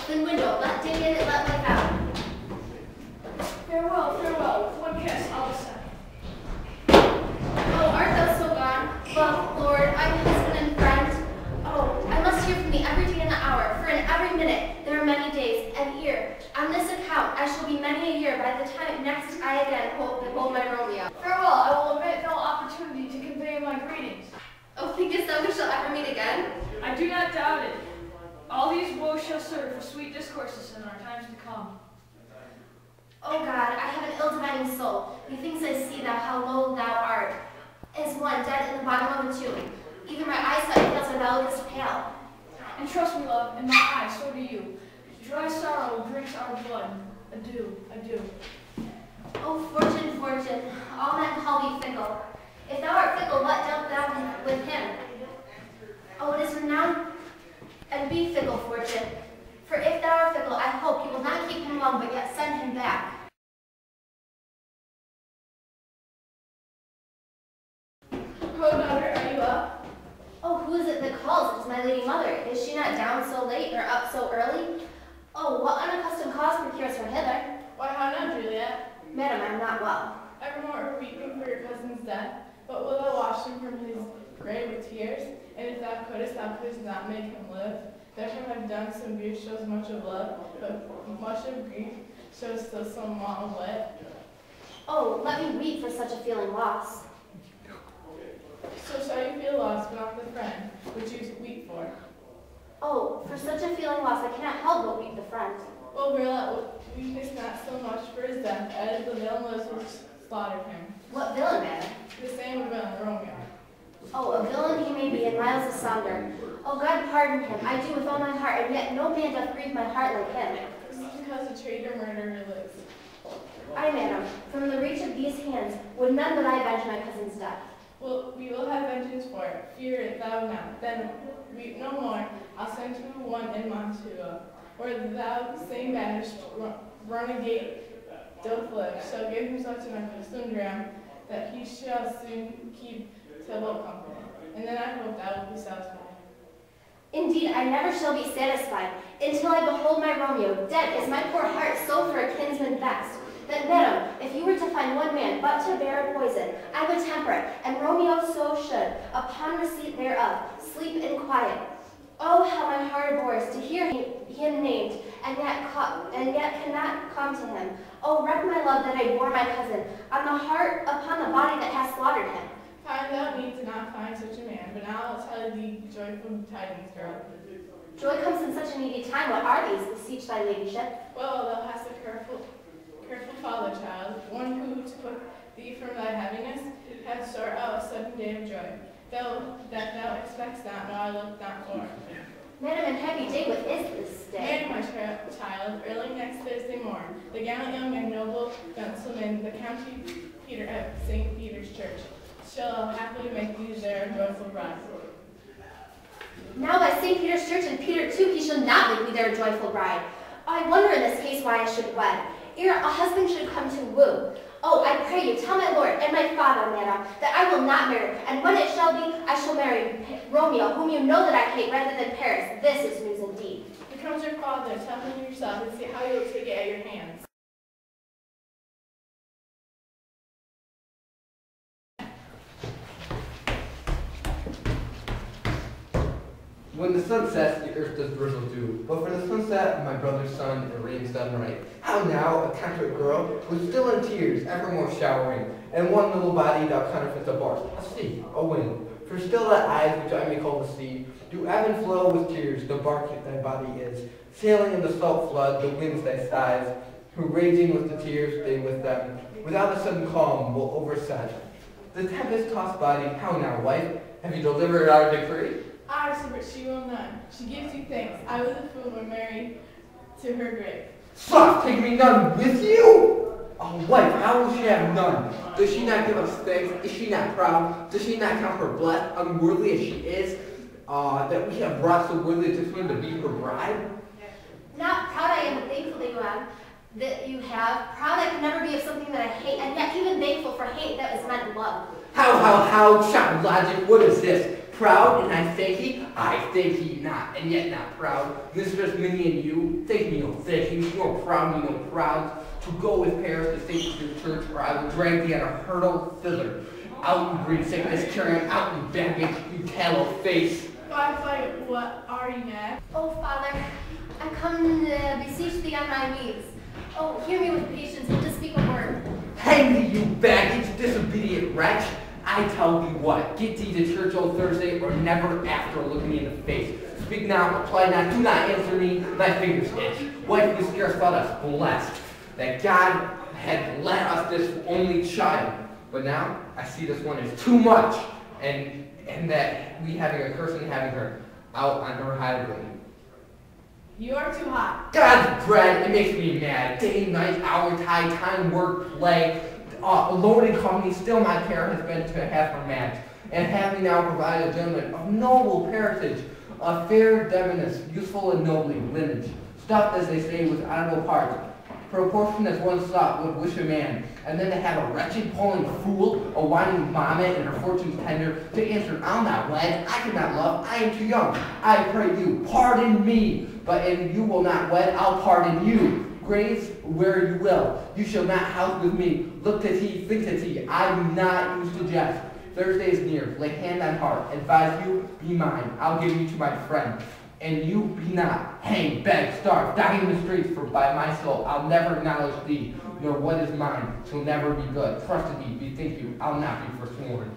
Thin window, let day in and let life out. Farewell, farewell, with one kiss, I'll descend. Oh, art thou so gone? Well, Lord, I'm husband and friend. Oh, I must hear from thee every day and the hour, for in every minute there are many days, and ere, on this account, I shall be many a year by the time next I again behold my Romeo. Farewell, I will omit no opportunity to convey my greetings. Oh, thinkest thou we shall ever meet again? I do not doubt it. All these woes shall serve for sweet discourses in our times to come. Oh God, I have an ill-divining soul. Methinks I see thou how low thou art, as one dead in the bottom of a tomb. Even my eyesight fails when thou lookest pale. And trust me, love, in my eyes, so do you. Dry sorrow drinks our blood. Adieu, adieu. Oh, fortune, fortune, all men call thee fickle. If thou art fickle, what dealt thou with him? Oh, it is renowned and be fickle, fortune. For if thou art fickle, I hope you will not keep him long, but yet send him back. Oh, daughter, are you up? Oh, who is it that calls? It is my lady mother. Is she not down so late, or up so early? Oh, what unaccustomed cause procures her hither? Why, how now, Juliet? Madam, I am not well. Evermore are weeping for your cousin's death, but wilt thou wash him from his grave with tears? And if thou couldst not make him live. Therefore have done some grief shows much of love, but much of grief shows still some want of wit. Oh, let me weep for such a feeling loss. So shall you feel lost, but not the friend which you weep for? Oh, for such a feeling loss, I cannot help but weep the friend. Well, Verla, weepest not so much for his death as the villain was which slaughtered him. What villain, madam? The same villain, Romeo. Oh, a villain he may be, and miles asunder. Oh, God pardon him, I do with all my heart, and yet no man doth grieve my heart like him. This is because a traitor murderer lives. Aye, madam, from the reach of these hands would none but I avenge my cousin's death. Well, we will have vengeance for it. Fear it thou not. Then weep no more. I'll send you one in Mantua, where thou same banished renegade doth live. Shall give himself to my cousin Graham, that he shall soon keep Tybalt company. And then I hope thou wilt be satisfied. Indeed, I never shall be satisfied, until I behold my Romeo. Dead is my poor heart sold for a kinsman best. Then, madam, if you were to find one man but to bear a poison, I would temper it, and Romeo so should, upon receipt thereof, sleep in quiet. Oh, how my heart abhors to hear him named, and yet cannot come to him. Oh, wreck my love that I bore my cousin, on the heart, upon the body that hath slaughtered him. Find thou me to not find such a man, but now I'll tell thee joyful tidings, girl. Joy comes in such a needy time. What are these, beseech thy ladyship? Well, thou hast a careful father, child, one who, to put thee from thy heaviness, hath sought out a sudden day of joy. That thou expects not, nor I look not for. Madam, and happy day, what is this day? Marry, my child, early next Thursday morn, the gallant young and noble gentleman, the County Peter at St. Peter's Church, shall happily make thee their joyful bride. Now by St. Peter's Church and Peter too, he shall not make me their joyful bride. I wonder in this case why I should wed, ere a husband should come to woo. Oh, I pray you, tell my lord and my father, madam, that I will not marry, and when it shall be, I shall marry Romeo, whom you know that I hate rather than Paris. This is news indeed. Here comes your father, tell him yourself, and see how you will take it at your hands. When the sun sets, the earth does drizzle dew. But for the sunset, my brother's son, it rains done right. How now, a counterfeit girl, was still in tears, evermore showering, and one little body thou counterfeits a bark, a sea, a wind. For still that eyes, which I may call the sea, do ebb and flow with tears, the bark thy body is. Sailing in the salt flood, the winds thy sighs, who raging with the tears, they with them, without a sudden calm, will overset. The tempest-tossed body, how now, wife, have you delivered our decree? Aye, sir, but she will none. She gives you thanks. I was a fool when married to her grave. Soft, take me none with you! Oh, wife, how will she have none? Does she not give us thanks? Is she not proud? Does she not count her blessed, unworthy as she is, that we have brought so worthy to claim to be her bride? Not proud I am, but thankful that you have. Proud I can never be of something that I hate, and yet even thankful for hate that is meant love. How, child logic, what is this? Proud, and I thank ye not, and yet not proud. Mistress Minnie and you, thank me, no thank you, nor proud me, no proud, to go with Paris to St. Peter's Church, or I will drag thee on a hurdle thither. Out you breed sickness, carrying out you baggage, you tallow face. Fight, what are you, mad? Oh, Father, I come to beseech thee on my knees. Oh, hear me with patience and to speak a word. Hang thee, you baggage, disobedient wretch. I tell thee what, get thee to church on Thursday, or never after look me in the face. Speak now, reply not, do not answer me, my fingers itch. Wife, we scarce thought us blessed, that God had let us this only child. But now, I see this one is too much, and that we having a curse and having her out on her highway. You are too hot. God's bread, it makes me mad. Day, night, hour, tide, time, work, play. Alone in company, still my care has been to have her match. And having now provided a gentleman of noble parentage, a fair demoness, useful and nobly lineage, stuffed, as they say, with honorable parts, proportion as one sought would wish a man, and then to have a wretched, puling fool, a whining mamma in her fortune's tender, to answer, I'll not wed, I cannot love, I am too young. I pray you, pardon me, but if you will not wed, I'll pardon you. Graze where you will, you shall not house with me. Look to tea, think to tea, I do not use to jest. Thursday is near, lay hand on heart, advise you, be mine, I'll give you to my friend. And you be not, hang, beg, starve, die in the streets, for by my soul I'll never acknowledge thee, nor what is mine shall never be good. Trust in thee, bethink you, I'll not be forsworn.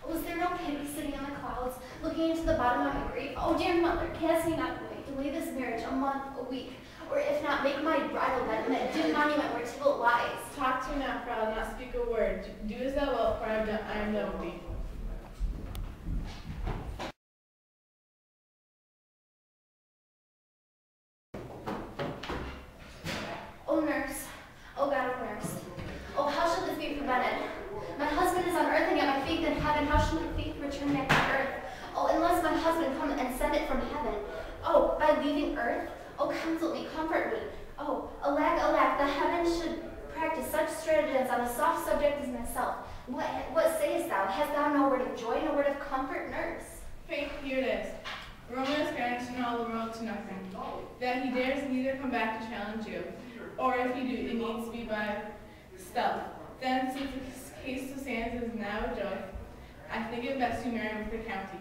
Was there no pity sitting on the clouds, looking into the bottom of my grave? Oh, dear mother, cast me not away. Delay this marriage a month, a week, or if not, make my bridal bed in that dim monument where Tybalt lies. Talk to me not proud, not speak a word. Do as thou wilt, for I am done with thee. Oh, nurse. Oh, God, oh, nurse. Oh, how shall this be prevented? My husband is on earth and yet my faith in heaven. How shall my faith return back to earth? Oh, unless my husband come and send it from heaven. Oh, by leaving earth? Oh, counsel me, comfort me. Oh, alack, alack, the heavens should practice such stratagems on a soft subject as myself. What sayest thou? Hast thou no word of joy, no word of comfort, nurse? Faith, here it is. Romeo is granted in all the world to nothing, that he dares neither come back to challenge you, or if he do, it needs to be by stealth. Then, since the case of stands is now a joy, I think it best you marry with the county.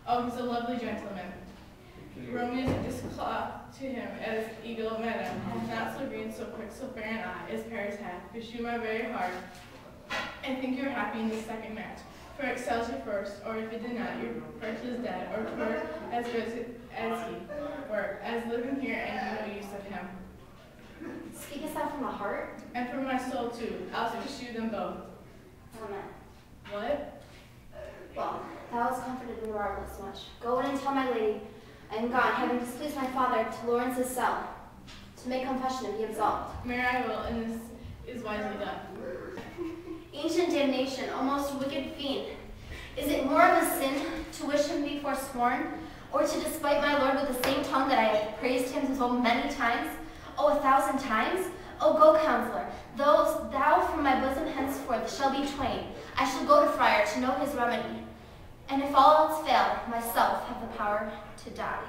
Oh, he's a lovely gentleman. Romeo's discloth to him as eagle met him, not so green, so quick, so fair an eye as Paris had. Pursue my very heart, and think you're happy in this second match. For it excels you first, or if it did not, your first is dead, or twere as good as he, or as living here and no use of him. Speakest thou from the heart? And from my soul too, I'll pursue them both. Amen. What? Well, thou hast comforted me marvelous much. Go in and tell my lady, I am gone, having displeased my father, to Lawrence's cell, to make confession and be absolved. Marry I will, and this is wisely done. Ancient damnation, O most wicked fiend, is it more of a sin to wish him be forsworn, or to despite my Lord with the same tongue that I have praised him so many times? Oh, 1,000 times? Oh, go, counselor, thou from my bosom henceforth shall be twain. I shall go to friar to know his remedy, and if all else fail, myself have the power to die.